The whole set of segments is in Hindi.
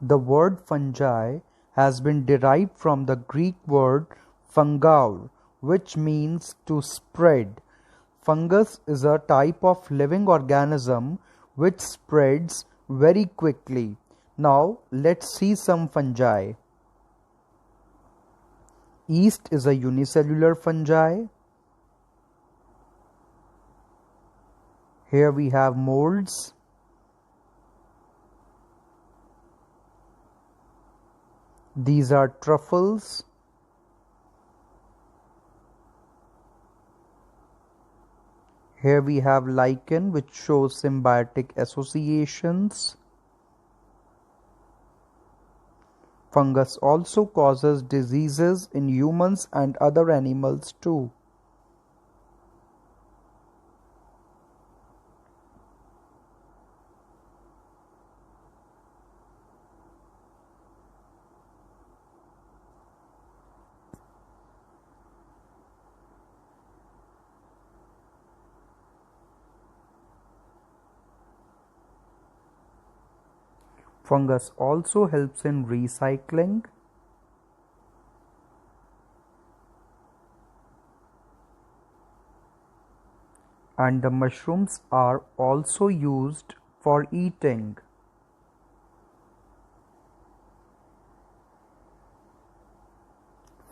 The word fungi has been derived from the Greek word fungaur, which means to spread. Fungus is a type of living organism which spreads very quickly. Now let's see some fungi. Yeast is a unicellular fungi. Here we have molds. These are truffles. Here we have lichen, which shows symbiotic associations. Fungus also causes diseases in humans and other animals too. Fungus also helps in recycling. And the mushrooms are also used for eating.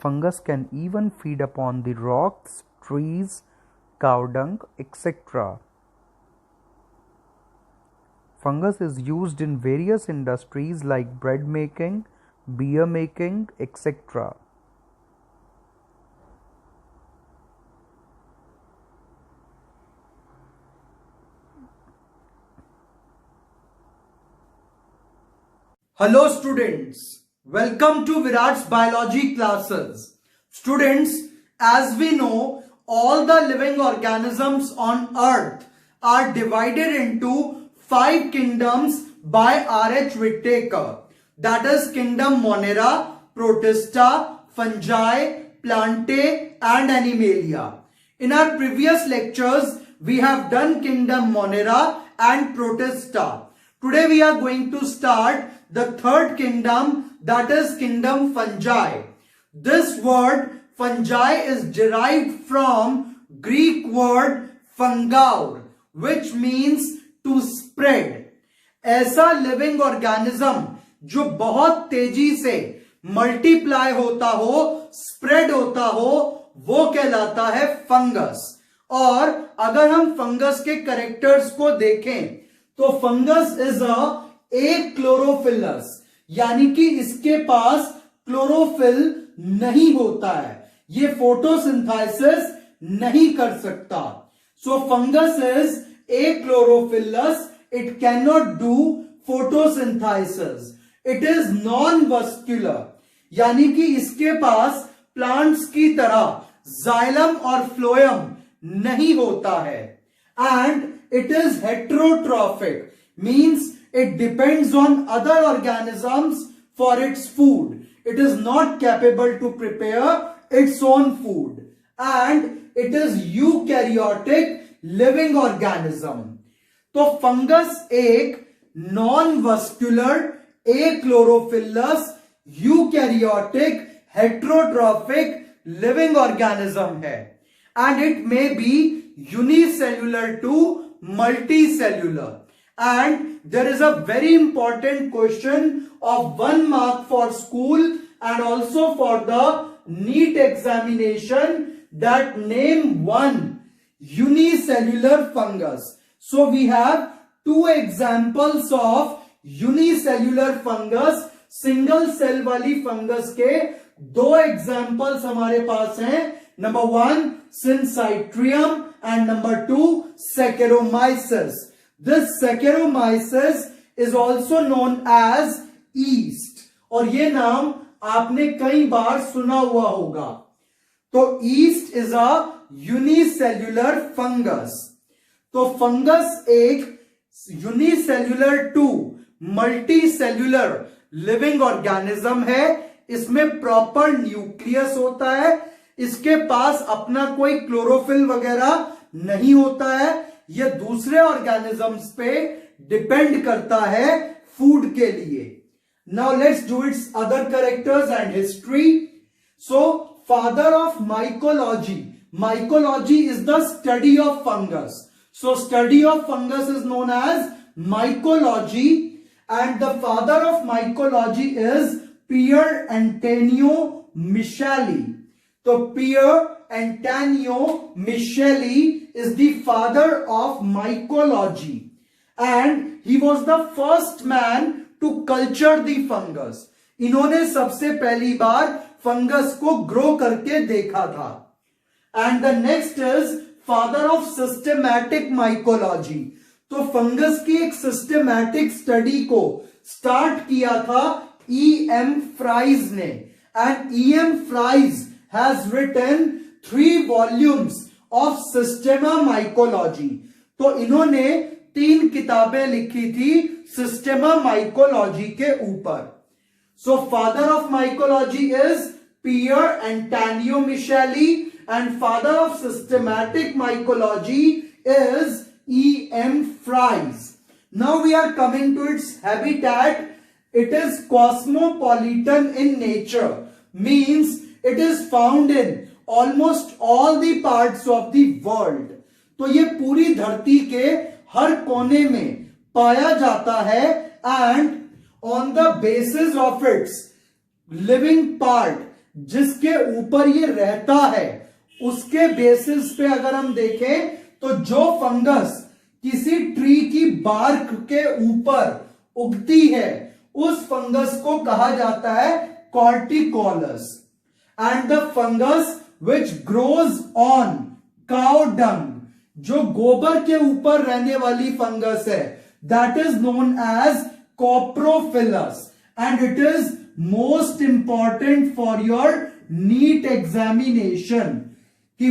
Fungus can even feed upon the rocks, trees, cow dung, etc. Fungus is used in various industries like bread making, beer making, etc. Hello students, welcome to Virat's biology classes. Students, as we know, all the living organisms on earth are divided into 5 kingdoms by R.H. Whittaker. That is kingdom Monera, Protista, Fungi, Plantae and Animalia. In our previous lectures, we have done kingdom Monera and Protista. Today we are going to start the third kingdom, that is kingdom Fungi. This word fungi is derived from Greek word fungaur, which means to spread. ऐसा लिविंग ऑर्गेनिज्म जो बहुत तेजी से मल्टीप्लाई होता हो, स्प्रेड होता हो, वो कहलाता है फंगस. और अगर हम फंगस के कैरेक्टर्स को देखें तो फंगस इज ए क्लोरोफिलस, यानी कि इसके पास क्लोरोफिल नहीं होता है, ये फोटोसिंथेसिस नहीं कर सकता. So fungus is achlorophyllus, it cannot do photosynthesis. It is non-vascular, यानी कि इसके पास प्लांट्स की तरह जाइलम और फ्लोएम नहीं होता है. And it is heterotrophic, means it depends on other organisms for its food. It is not capable to prepare its own food. And it is eukaryotic living organism. तो फंगस एक non vascular achlorophyllous eukaryotic heterotrophic living organism है. And it may be unicellular to multicellular. And there is a very important question of 1 mark for school and also for the NEET examination, that name one unicellular fungus. So we have 2 examples of unicellular fungus. Single cell वाली फंगस के 2 एग्जाम्पल्स हमारे पास हैं. नंबर 1 सिंसाइट्रियम and number 2 Saccharomyces. This Saccharomyces is also known as yeast, और ये नाम आपने कई बार सुना हुआ होगा. तो yeast is a unicellular fungus. तो फंगस एक unicellular to multicellular living organism है. इसमें प्रॉपर न्यूक्लियस होता है, इसके पास अपना कोई क्लोरोफिल वगैरह नहीं होता है, यह दूसरे ऑर्गेनिजम्स पे डिपेंड करता है फूड के लिए. Now let's do its other characters and history. So father of mycology. Mycology is the study of fungus. So study of fungus is known as mycology, and the father of mycology is Pier Antonio Micheli. So Pier Antonio Micheli is the father of mycology, and he was the first man to culture the fungus. इन्होंने सबसे पहली बार फंगस को ग्रो करके देखा था. And the next is father of systematic mycology. तो फंगस की एक सिस्टमैटिक स्टडी को स्टार्ट किया था E.M. फ्राइज ने, and E.M. Fries has written 3 volumes of systema mycology. तो इन्होंने 3 किताबें लिखी थी सिस्टेमा माइकोलॉजी के ऊपर. So father of mycology is Pier Antonio Micheli, and father of systematic mycology is E.M. Fries. Now we are coming to its habitat. It is cosmopolitan in nature, means it is found in almost all the parts of the world. तो ये पूरी धरती के हर कोने में पाया जाता है, and on the basis of its living part, जिसके ऊपर ये रहता है, उसके बेसिस पे अगर हम देखें तो जो फंगस किसी ट्री की बार्क के ऊपर उगती है उस फंगस को कहा जाता है corticolous. And the fungus which grows on cow dung, जो गोबर के ऊपर रहने वाली फंगस है, that is known as coprophilous, and it is most important for your NEET examination कि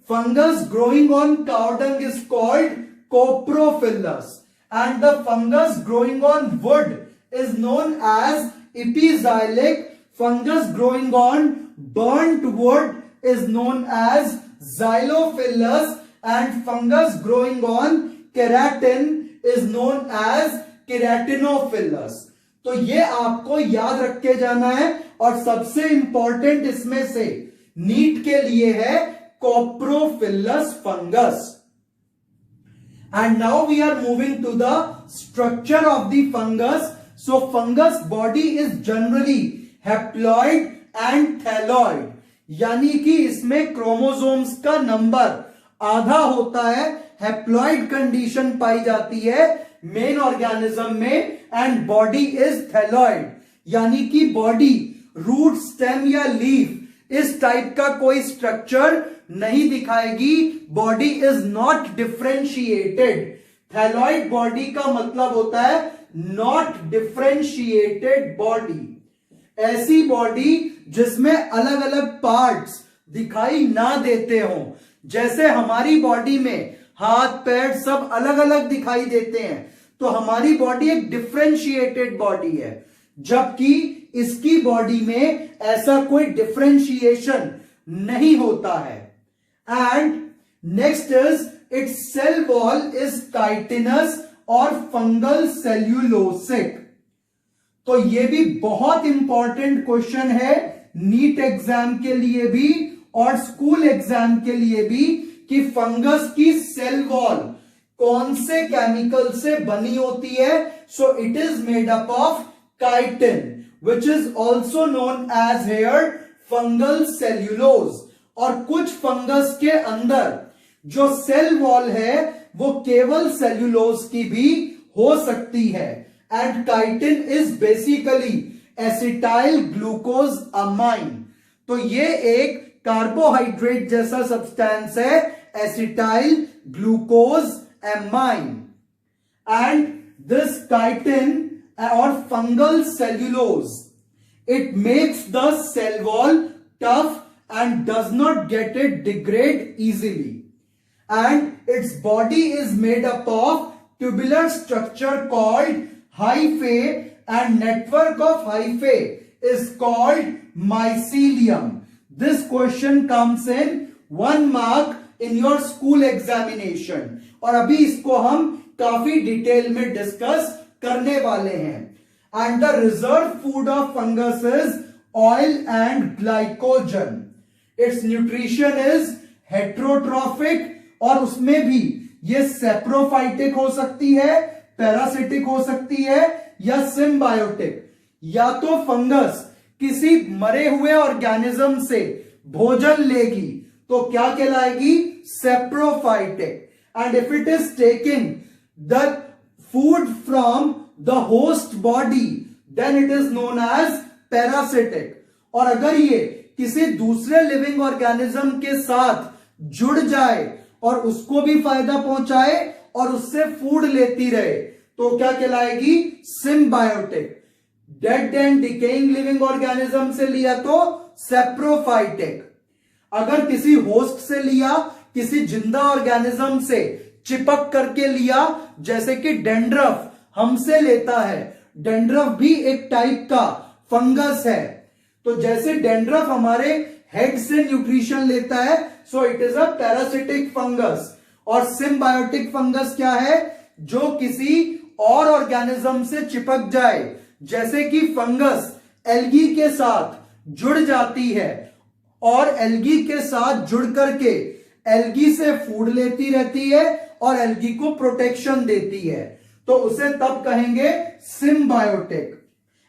fungus growing on cow dung is called coprophilous, and the fungus growing on wood is known as epixylic. Fungus growing on burnt wood is known as xylophilus, and fungus growing on keratin is known as keratinophilus. तो ये आपको याद रख के जाना है, और सबसे इंपॉर्टेंट इसमें से नीट के लिए है coprophilous fungus. And now we are moving to the structure of the fungus. So fungus body is generally haploid and thalloid, यानी कि इसमें क्रोमोसोम्स का नंबर आधा होता है. हैप्लॉइड कंडीशन पाई जाती है मेन ऑर्गेनिज्म में, एंड बॉडी इज थैलॉइड, यानी कि बॉडी रूट, स्टेम या लीफ इस टाइप का कोई स्ट्रक्चर नहीं दिखाएगी. Body is not differentiated. Thalloid body का मतलब होता है नॉट डिफरेंशिएटेड बॉडी. ऐसी बॉडी जिसमें अलग अलग पार्ट्स दिखाई ना देते हों. जैसे हमारी बॉडी में हाथ पैर सब अलग अलग दिखाई देते हैं, तो हमारी बॉडी एक डिफरेंशिएटेड बॉडी है, जबकि इसकी बॉडी में ऐसा कोई डिफरेंशिएशन नहीं होता है. And next is its cell wall is chitinous और फंगल सेल्यूलोसिक. तो ये भी बहुत इंपॉर्टेंट क्वेश्चन है नीट एग्जाम के लिए भी और स्कूल एग्जाम के लिए भी, कि फंगस की सेल वॉल कौन से केमिकल से बनी होती है. So it is made up of chitin, which is also known as hair fungal cellulose. और कुछ फंगस के अंदर जो सेल वॉल है वो केवल सेल्यूलोज की भी हो सकती है. And chitin is basically acetyl glucose amine. तो ये एक कार्बोहाइड्रेट जैसा सब्सटेंस है, acetyl glucose amine. And this chitin और fungal cellulose, it makes the cell wall tough and does not get it degrade easily. And its body is made up of tubular structure called hyphae, and network of hyphae is called mycelium. This question comes in 1 mark in your school examination, और अभी इसको हम काफी डिटेल में डिस्कस करने वाले हैं. and the reserve food of fungus is oil and glycogen. Its nutrition is heterotrophic और उसमें भी ये सेप्रोफाइटिक हो सकती है, पैरासिटिक हो सकती है या सिम्बायोटिक। या तो फंगस किसी मरे हुए ऑर्गेनिज्म से भोजन लेगी तो क्या कहलाएगी, saprophytic, and if it is taking the food from the host body then it is known as parasitic. और अगर ये किसी दूसरे लिविंग ऑर्गेनिज्म के साथ जुड़ जाए और उसको भी फायदा पहुंचाए और उससे फूड लेती रहे तो क्या कहलाएगी, symbiotic. Dead and decaying living organism से लिया तो सेप्रोफाइटिक। अगर किसी होस्ट से लिया, किसी जिंदा ऑर्गेनिज्म से चिपक करके लिया, जैसे कि डेंड्रफ हमसे लेता है, डेंड्रफ भी एक टाइप का फंगस है, तो जैसे डेंड्रफ हमारे हेड से न्यूट्रिशन लेता है, so it is a parasitic fungus. और सिम्बायोटिक फंगस क्या है, जो किसी और ऑर्गेनिज्म से चिपक जाए, जैसे कि फंगस एल्गी के साथ जुड़ जाती है और एल्गी के साथ जुड़ करके एल्गी से फूड लेती रहती है और एल्गी को प्रोटेक्शन देती है, तो उसे तब कहेंगे symbiotic.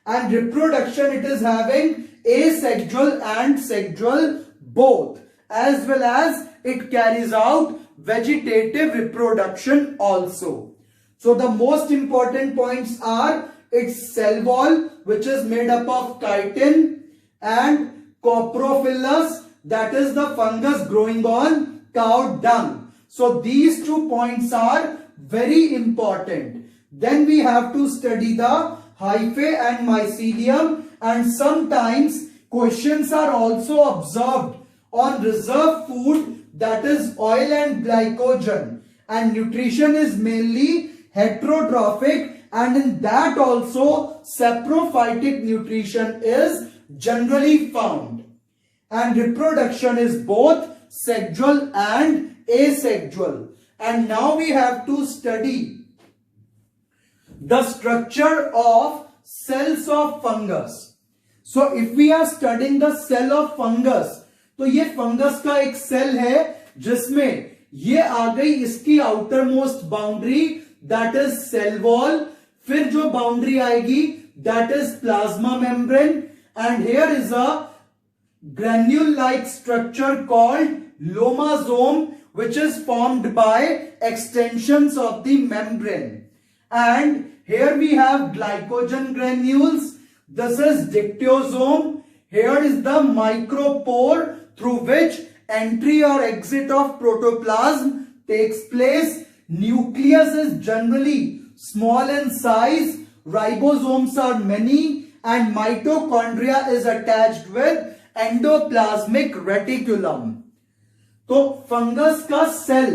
And reproduction it is having asexual and sexual both, as well as it carries out vegetative reproduction also. So the most important points are its cell wall, which is made up of chitin, and coprophillus, that is the fungus growing on cow dung. So these 2 points are very important. Then we have to study the hyphae and mycelium, and sometimes questions are also observed on reserve food, that is oil and glycogen, and nutrition is mainly heterotrophic, and in that also saprophytic nutrition is generally found, and reproduction is both sexual and asexual. And now we have to study the structure of cells of fungus. So if we are studying the cell of fungus, तो ये फंगस का एक सेल है जिसमें ये आ गई इसकी outermost boundary, that is cell wall. फिर जो बाउंड्री आएगी that is plasma membrane, and here is a granule like structure called lomosome, which is formed by extensions of the membrane. And here we have glycogen granules. This is dictyosome. Here is the micropore through which entry or exit of protoplasm takes place. Nucleus is generally small in size. Ribosomes are many, and mitochondria is attached with endoplasmic reticulum. तो फंगस का सेल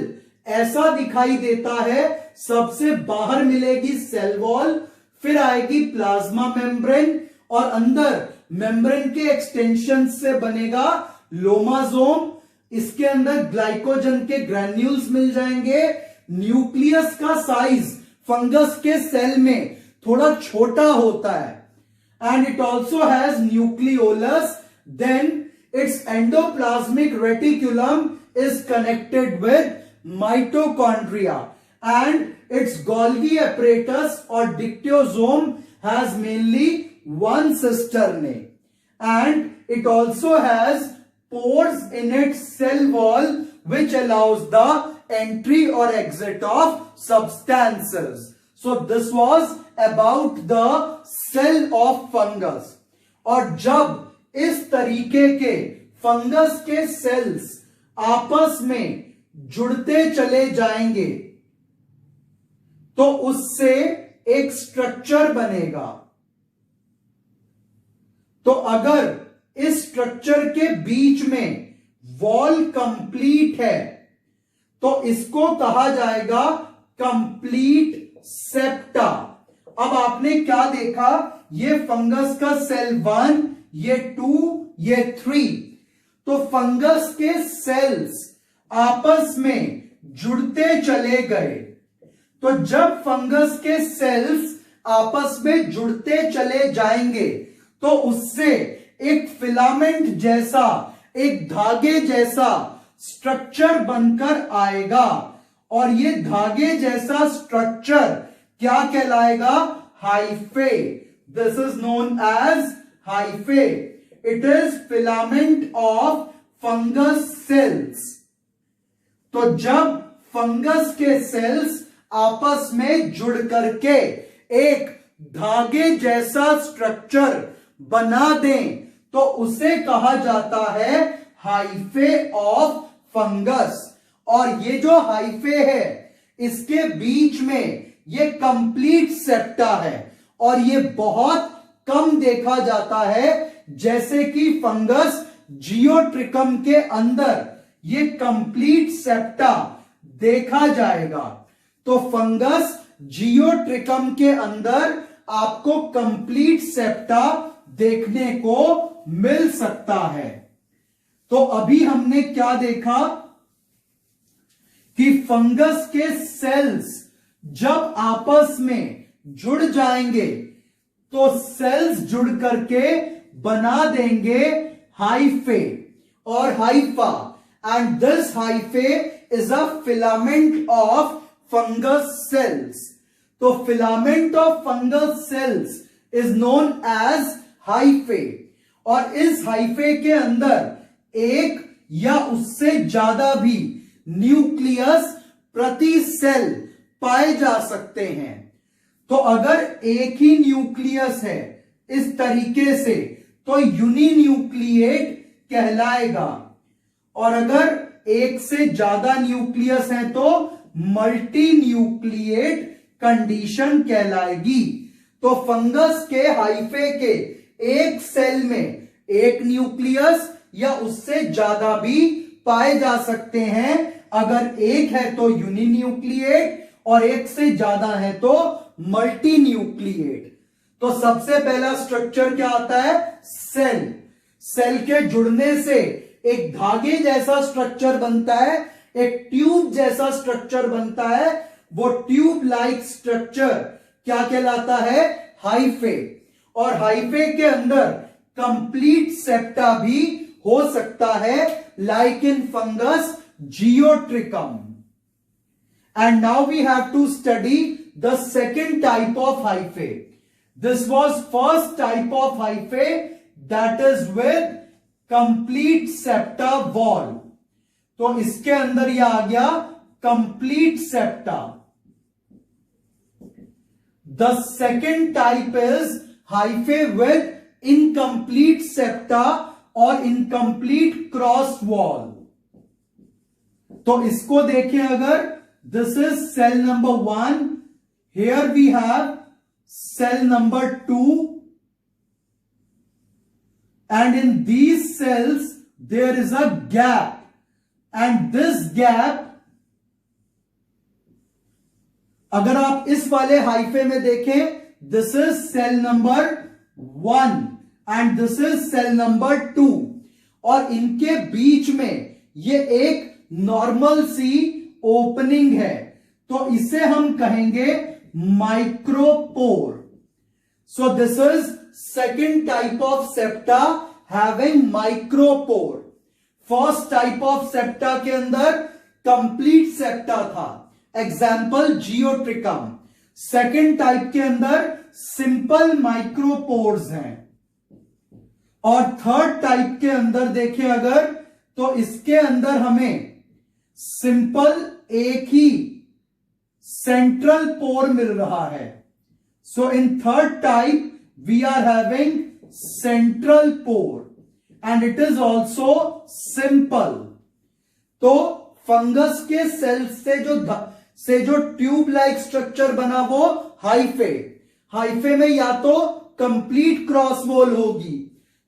ऐसा दिखाई देता है, सबसे बाहर मिलेगी सेल वॉल, फिर आएगी प्लाज्मा मेम्ब्रेन, और अंदर मेम्ब्रेन के एक्सटेंशन से बनेगा लोमाजोम। इसके अंदर ग्लाइकोजन के ग्रैन्यूल्स मिल जाएंगे। न्यूक्लियस का साइज फंगस के सेल में थोड़ा छोटा होता है, and it also has nucleolus. Then its endoplasmic reticulum is connected with mitochondria, and its Golgi apparatus or dictyosome has mainly one cisternae, and it also has pores in its cell wall which allows the entry or exit of substances. So this was about the cell of fungus. और जब इस तरीके के फंगस के सेल्स आपस में जुड़ते चले जाएंगे तो उससे एक स्ट्रक्चर बनेगा। तो अगर इस स्ट्रक्चर के बीच में वॉल कंप्लीट है तो इसको कहा जाएगा कंप्लीट सेप्टा। अब आपने क्या देखा, ये फंगस का सेल 1, ये 2, ये 3, तो फंगस के सेल्स आपस में जुड़ते चले गए। तो जब फंगस के सेल्स आपस में जुड़ते चले जाएंगे तो उससे एक फिलामेंट जैसा, एक धागे जैसा स्ट्रक्चर बनकर आएगा। और ये धागे जैसा स्ट्रक्चर क्या कहलाएगा? Hyphae. This is known as hyphae. It is filament of fungus cells. तो जब फंगस के सेल्स आपस में जुड़ करके एक धागे जैसा स्ट्रक्चर बना दें तो उसे कहा जाता है हाइफे ऑफ फंगस। और ये जो हाइफे है इसके बीच में ये कंप्लीट सेप्टा है और ये बहुत कम देखा जाता है। जैसे कि फंगस जियोट्रिकम के अंदर ये कंप्लीट सेप्टा देखा जाएगा। तो फंगस जियोट्रिकम के अंदर आपको कंप्लीट सेप्टा देखने को मिल सकता है। तो अभी हमने क्या देखा कि फंगस के सेल्स जब आपस में जुड़ जाएंगे तो सेल्स जुड़ करके बना देंगे हाइफे और hypha. And this hyphae is a filament of fungus cells. तो filament of fungus cells is known as hyphae. और इस हाइफे के अंदर एक या उससे ज्यादा भी न्यूक्लियस प्रति सेल पाए जा सकते हैं। तो अगर एक ही न्यूक्लियस है इस तरीके से तो यूनिन्यूक्लिएट कहलाएगा। और अगर एक से ज्यादा न्यूक्लियस है तो मल्टी न्यूक्लिएट कंडीशन कहलाएगी। तो फंगस के हाइफे के एक सेल में एक न्यूक्लियस या उससे ज्यादा भी पाए जा सकते हैं। अगर एक है तो यूनिन्यूक्लिएट और एक से ज्यादा है तो मल्टी न्यूक्लिएट। तो सबसे पहला स्ट्रक्चर क्या आता है? सेल। सेल के जुड़ने से एक धागे जैसा स्ट्रक्चर बनता है, एक ट्यूब जैसा स्ट्रक्चर बनता है। वो ट्यूब लाइक स्ट्रक्चर क्या कहलाता है? हाइफे। और हाइफे के अंदर कंप्लीट सेप्टा भी हो सकता है, like in fungus Geotrichum. And now we have to study the second type of hyphae. This was first type of hyphae, that is with complete septa wall. तो इसके अंदर यह आ गया complete septa. The second type is hyphae with incomplete septa or incomplete cross wall. तो इसको देखें अगर, this is cell number 1. Here we have cell number 2. And in these cells, there is a gap. And this gap, अगर आप इस वाले हाइफे में देखें, this is cell number 1 and this is cell number 2. और इनके बीच में ये एक नॉर्मल सी ओपनिंग है, तो इसे हम कहेंगे micropore. So this is second type of septa having micropore. First type of septa के अंदर कंप्लीट सेप्टा था, एग्जाम्पल जियोट्रिकम। सेकेंड टाइप के अंदर सिंपल माइक्रोपोर्स हैं। और थर्ड टाइप के अंदर देखें अगर, तो इसके अंदर हमें सिंपल एक ही सेंट्रल पोर मिल रहा है। So in third type we are having central pore and it is also simple. तो फंगस के सेल्स से जो ट्यूब लाइक स्ट्रक्चर बना वो हाइफे। हाइफे में या तो कंप्लीट क्रॉस वॉल होगी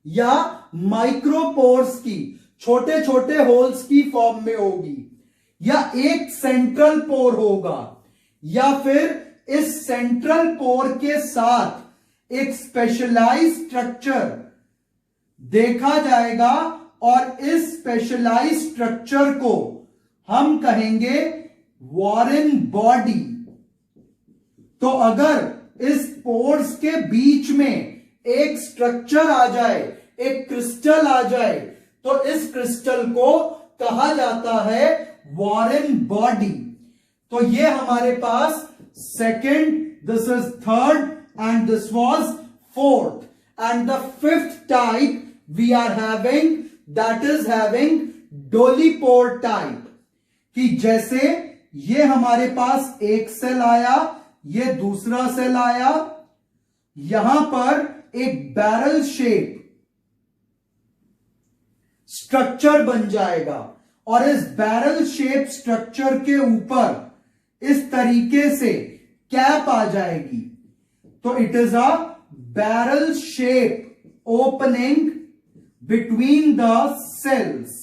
या माइक्रोपोर्स की छोटे छोटे होल्स की फॉर्म में होगी, या एक सेंट्रल पोर होगा, या फिर इस सेंट्रल पोर के साथ एक स्पेशलाइज्ड स्ट्रक्चर देखा जाएगा और इस स्पेशलाइज्ड स्ट्रक्चर को हम कहेंगे वॉरेन बॉडी। तो अगर इस पोर्स के बीच में एक स्ट्रक्चर आ जाए, एक क्रिस्टल आ जाए, तो इस क्रिस्टल को कहा जाता है वॉरेन बॉडी। तो ये हमारे पास second, this is third and this was fourth, and the fifth type we are having, that is having dolipore type. कि जैसे ये हमारे पास एक सेल आया, ये दूसरा सेल आया, यहां पर एक बैरल शेप स्ट्रक्चर बन जाएगा और इस बैरल शेप स्ट्रक्चर के ऊपर इस तरीके से कैप आ जाएगी। तो it is a barrel shape opening between the cells,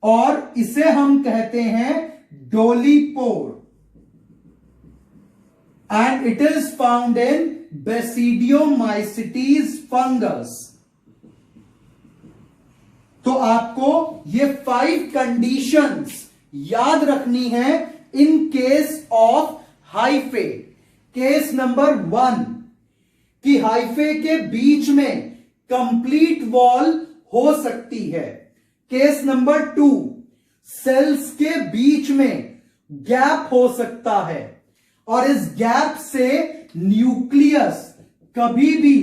और इसे हम कहते हैं dolipore, and it is found in basidiomycetes fungus. तो आपको ये 5 कंडीशंस याद रखनी है in case of hyphae. Case number 1 कि हाइफे के बीच में कंप्लीट वॉल हो सकती है। केस नंबर 2 सेल्स के बीच में गैप हो सकता है और इस गैप से न्यूक्लियस कभी भी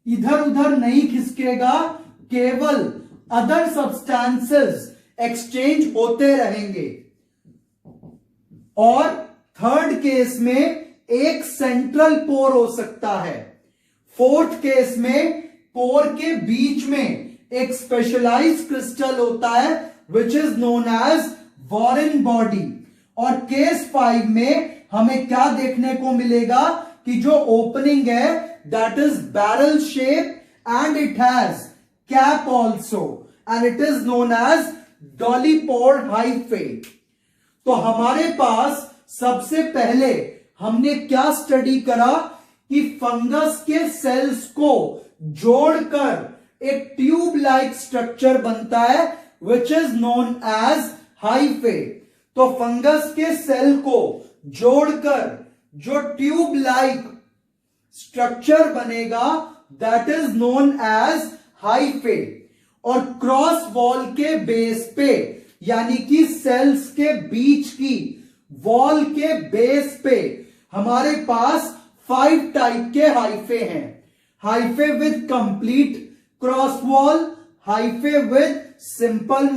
इधर उधर नहीं खिसकेगा, केवल अदर सब्सटेंसेस एक्सचेंज होते रहेंगे। और थर्ड केस में एक सेंट्रल पोर हो सकता है। फोर्थ केस में पोर के बीच में एक स्पेशलाइज्ड क्रिस्टल होता है which is known as woronin body. और केस 5 में हमें क्या देखने को मिलेगा कि जो ओपनिंग है that is barrel shape and it has cap also and it is known as dolipore hyphae. तो हमारे पास सबसे पहले हमने क्या स्टडी करा कि फंगस के सेल्स को जोड़कर एक ट्यूब लाइक स्ट्रक्चर बनता है which is known as hyphae. तो फंगस के सेल को जोड़कर जो ट्यूब लाइक स्ट्रक्चर बनेगा that is known as hyphae. और क्रॉस वॉल के बेस पे, यानी कि सेल्स के बीच की वॉल के बेस पे हमारे पास 5 टाइप के हाइफे हैं। Hyphae with complete cross wall, hyphae with simple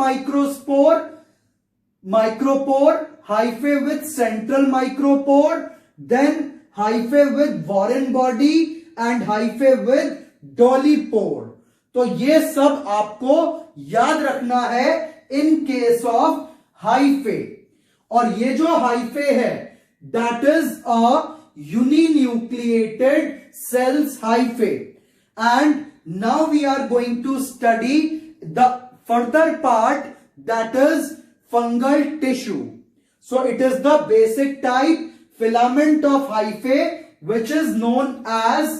micropore, hyphae with central micropore, then hyphae with woronin body and hyphae with dolipore. तो ये सब आपको याद रखना है इन केस ऑफ हाइफे। और ये जो हाइफे है that is a uninucleated cells hyphae. And now we are going to study the further part, that is fungal tissue. So it is the basic type filament of hyphae which is known as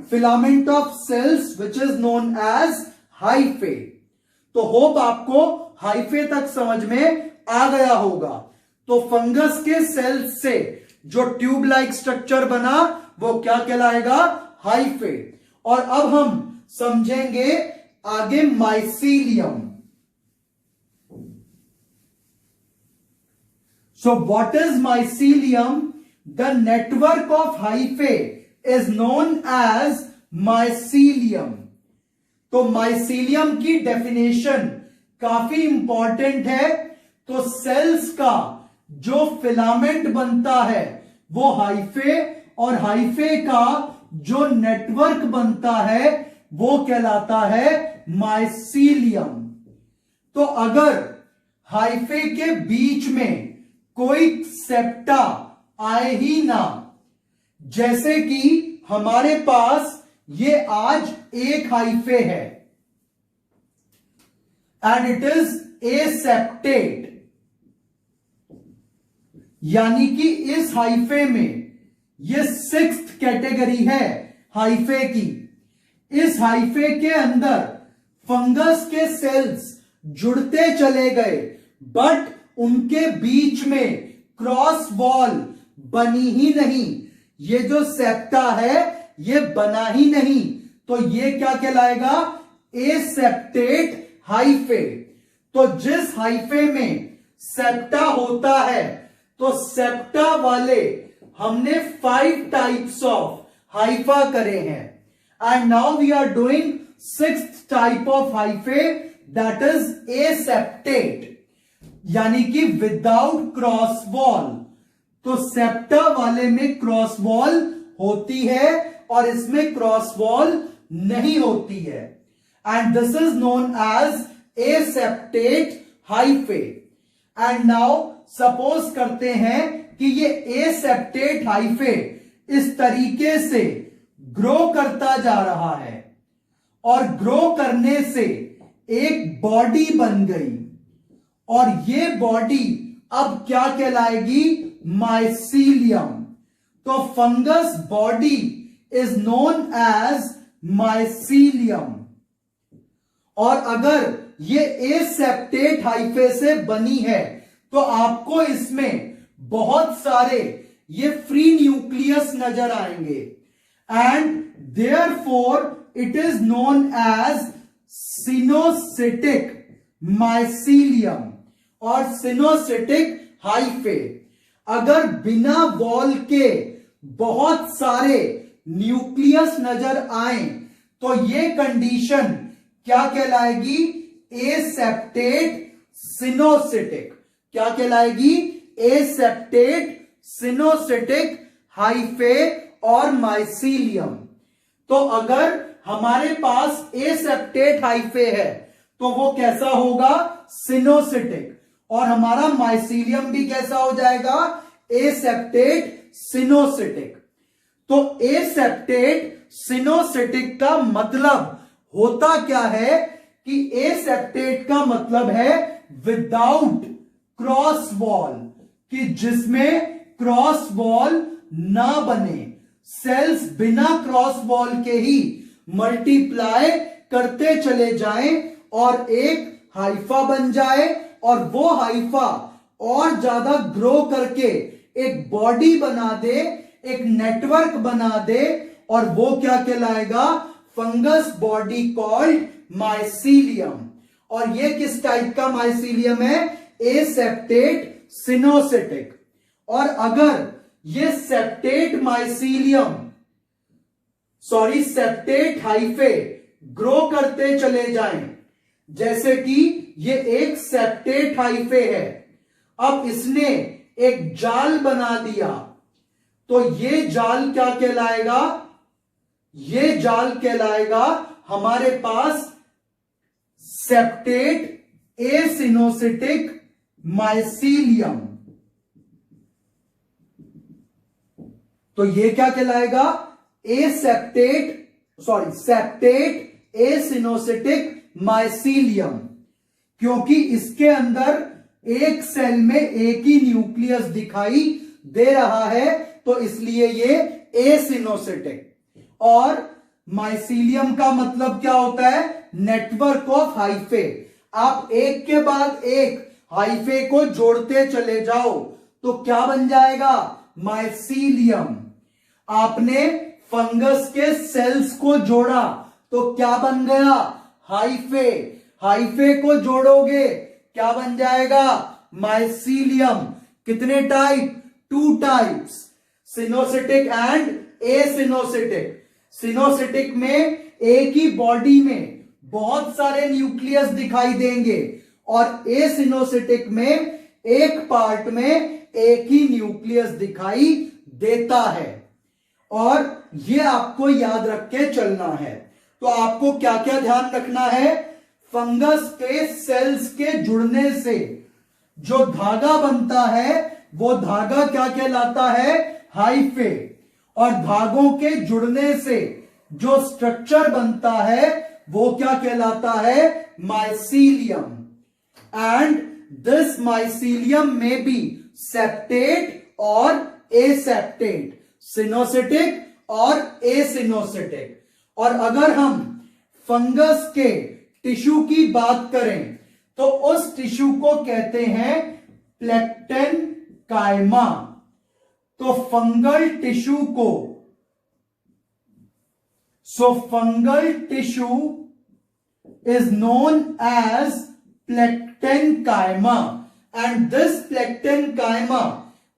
filament of cells which is known as hyphae. तो होप आपको हाइफे तक समझ में आ गया होगा। तो फंगस के सेल्स से जो ट्यूब लाइक स्ट्रक्चर बना वो क्या कहलाएगा? हाइफे। और अब हम समझेंगे आगे mycelium. So what is mycelium? The network of hyphae is known as mycelium. तो माइसीलियम की डेफिनेशन काफी इंपॉर्टेंट है। तो सेल्स का जो फिलामेंट बनता है वो हाइफे, और हाइफे का जो नेटवर्क बनता है वो कहलाता है माइसीलियम। तो अगर हाइफे के बीच में कोई सेप्टा आए ही ना, जैसे कि हमारे पास ये आज एक हाइफे है एंड इट इज एसेप्टेट, यानी कि इस हाइफे में ये 6th कैटेगरी है हाइफे की। इस हाइफे के अंदर फंगस के सेल्स जुड़ते चले गए बट उनके बीच में क्रॉस वॉल बनी ही नहीं, ये जो सेप्टा है ये बना ही नहीं, तो ये क्या कहलाएगा? Aseptate hyphae. तो जिस हाइफे में सेप्टा होता है, तो सेप्टा वाले हमने 5 टाइप्स ऑफ हाइफा करे हैं, and now we are doing 6th type of hyphae, that is aseptate, यानी कि विदाउट क्रॉस वॉल। तो सेप्टा वाले में क्रॉस वॉल होती है और इसमें क्रॉस वॉल नहीं होती है, and this is known as aseptate hyphae. And now suppose करते हैं कि ये एसेप्टेट हाइफे इस तरीके से ग्रो करता जा रहा है, और ग्रो करने से एक बॉडी बन गई, और ये बॉडी अब क्या कहलाएगी? माइसीलियम। तो fungus body is known as mycelium. और अगर ये एसेप्टेट हाइफे से बनी है, तो आपको इसमें बहुत सारे ये फ्री न्यूक्लियस नजर आएंगे, and therefore it is known as coenocytic mycelium और सिनोसिटिक हाइफे। अगर बिना वॉल के बहुत सारे न्यूक्लियस नजर आए, तो ये कंडीशन क्या कहलाएगी? एसेप्टेट सिनोसिटिक। क्या कहलाएगी? एसेप्टेट सिनोसिटिक हाइफे और माइसीलियम। तो अगर हमारे पास एसेप्टेट हाइफे है तो वो कैसा होगा? सिनोसिटिक। और हमारा माइसीलियम भी कैसा हो जाएगा? एसेप्टेट सिनोसिटिक। तो एसेप्टेट सिनोसिटिक का मतलब होता क्या है कि एसेप्टेट का मतलब है विदाउट क्रॉस वॉल, कि जिसमें क्रॉस वॉल ना बने, सेल्स बिना क्रॉस वॉल के ही मल्टीप्लाई करते चले जाएं और एक हाइफा बन जाए, और वो हाइफा और ज्यादा ग्रो करके एक बॉडी बना दे, एक नेटवर्क बना दे, और वो क्या कहलाएगा? Fungus body called mycelium. और ये किस टाइप का माइसीलियम है? Aseptate coenocytic. और अगर ये septate mycelium septate hyphae grow करते चले जाएं, जैसे कि ये एक सेप्टेट हाइफे है, अब इसने एक जाल बना दिया, तो ये जाल क्या कहलाएगा? ये जाल कहलाएगा हमारे पास सेप्टेट एसिनोसिटिक माइसीलियम। तो ये क्या कहलाएगा? सेप्टेट एसिनोसिटिक माइसीलियम, क्योंकि इसके अंदर एक सेल में एक ही न्यूक्लियस दिखाई दे रहा है, तो इसलिए ये एसिनोसिटिक। और माइसीलियम का मतलब क्या होता है? Network of hyphae. आप एक के बाद एक हाइफे को जोड़ते चले जाओ तो क्या बन जाएगा? माइसीलियम। आपने फंगस के सेल्स को जोड़ा तो क्या बन गया? हाइफे। हाइफे को जोड़ोगे क्या बन जाएगा? माइसीलियम। कितने type? 2 types, coenocytic and acoenocytic. Coenocytic में एक ही बॉडी में बहुत सारे न्यूक्लियस दिखाई देंगे, और एसिनोसिटिक में एक पार्ट में एक ही न्यूक्लियस दिखाई देता है। और ये आपको याद रख के चलना है। तो आपको क्या क्या ध्यान रखना है? फंगस के सेल्स के जुड़ने से जो धागा बनता है वो धागा क्या कहलाता है? हाइफे। और धागों के जुड़ने से जो स्ट्रक्चर बनता है वो क्या कहलाता है? माइसीलियम। एंड दिस माइसीलियम में बी सेप्टेट और एसेप्टेट, सिनोसिटिक और एसिनोसिटिक। और अगर हम फंगस के टिश्यू की बात करें तो उस टिश्यू को कहते हैं प्लेक्टन कायमा। तो फंगल टिश्यू को, so fungal tissue is known as plectenchyma, and this plectenchyma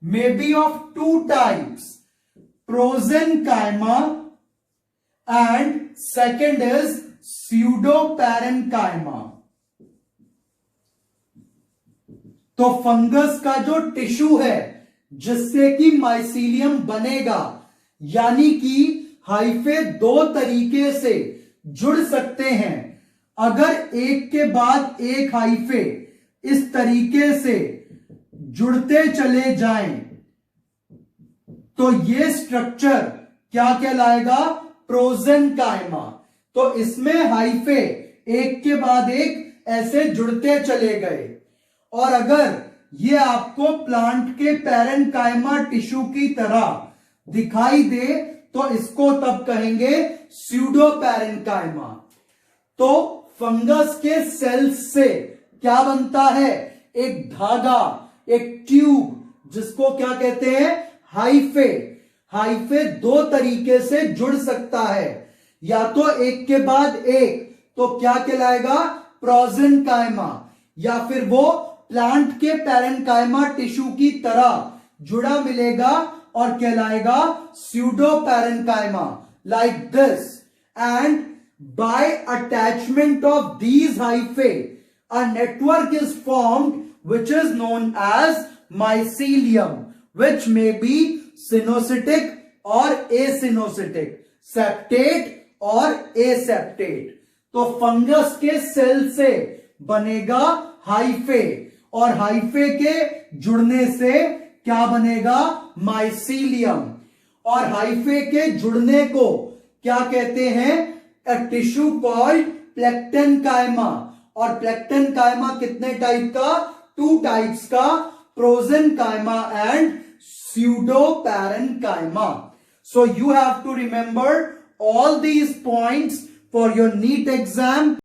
may be of two types, prosenchyma and second is pseudoparenchyma। तो फंगस का जो टिश्यू है जिससे कि माइसीलियम बनेगा, यानी कि हाइफे दो तरीके से जुड़ सकते हैं। अगर एक के बाद एक हाइफे इस तरीके से जुड़ते चले जाएं तो ये स्ट्रक्चर क्या कहलाएगा? प्रोजेनकाइमा। तो इसमें हाइफे एक के बाद एक ऐसे जुड़ते चले गए, और अगर ये आपको प्लांट के पैरेनकाइमा टिश्यू की तरह दिखाई दे तो इसको तब कहेंगे स्यूडो पैरेनकाइमा। तो फंगस के सेल्स से क्या बनता है? एक धागा, एक ट्यूब, जिसको क्या कहते हैं? हाइफे। हाइफे दो तरीके से जुड़ सकता है, या तो एक के बाद एक, तो क्या कहलाएगा? प्रोजेनकाइमा, या फिर वो प्लांट के पैरेनकाइमा टिश्यू की तरह जुड़ा मिलेगा और कहलाएगा pseudoparenchyma, like this. And by attachment of these hyphae a network is formed which is known as mycelium, which may be synocytic or acynocytic, septate और aseptate। तो फंगस के सेल से बनेगा हाइफे, और हाइफे के जुड़ने से क्या बनेगा? माइसीलियम। और हाइफे के जुड़ने को क्या कहते हैं? a tissue called प्लेक्टेनकाइमा। और प्लेक्टेनकाइमा कितने टाइप का? टू टाइप्स का, प्रोजेनकाइमा and pseudoparenchyma। So you have to remember all these points for your NEET exam.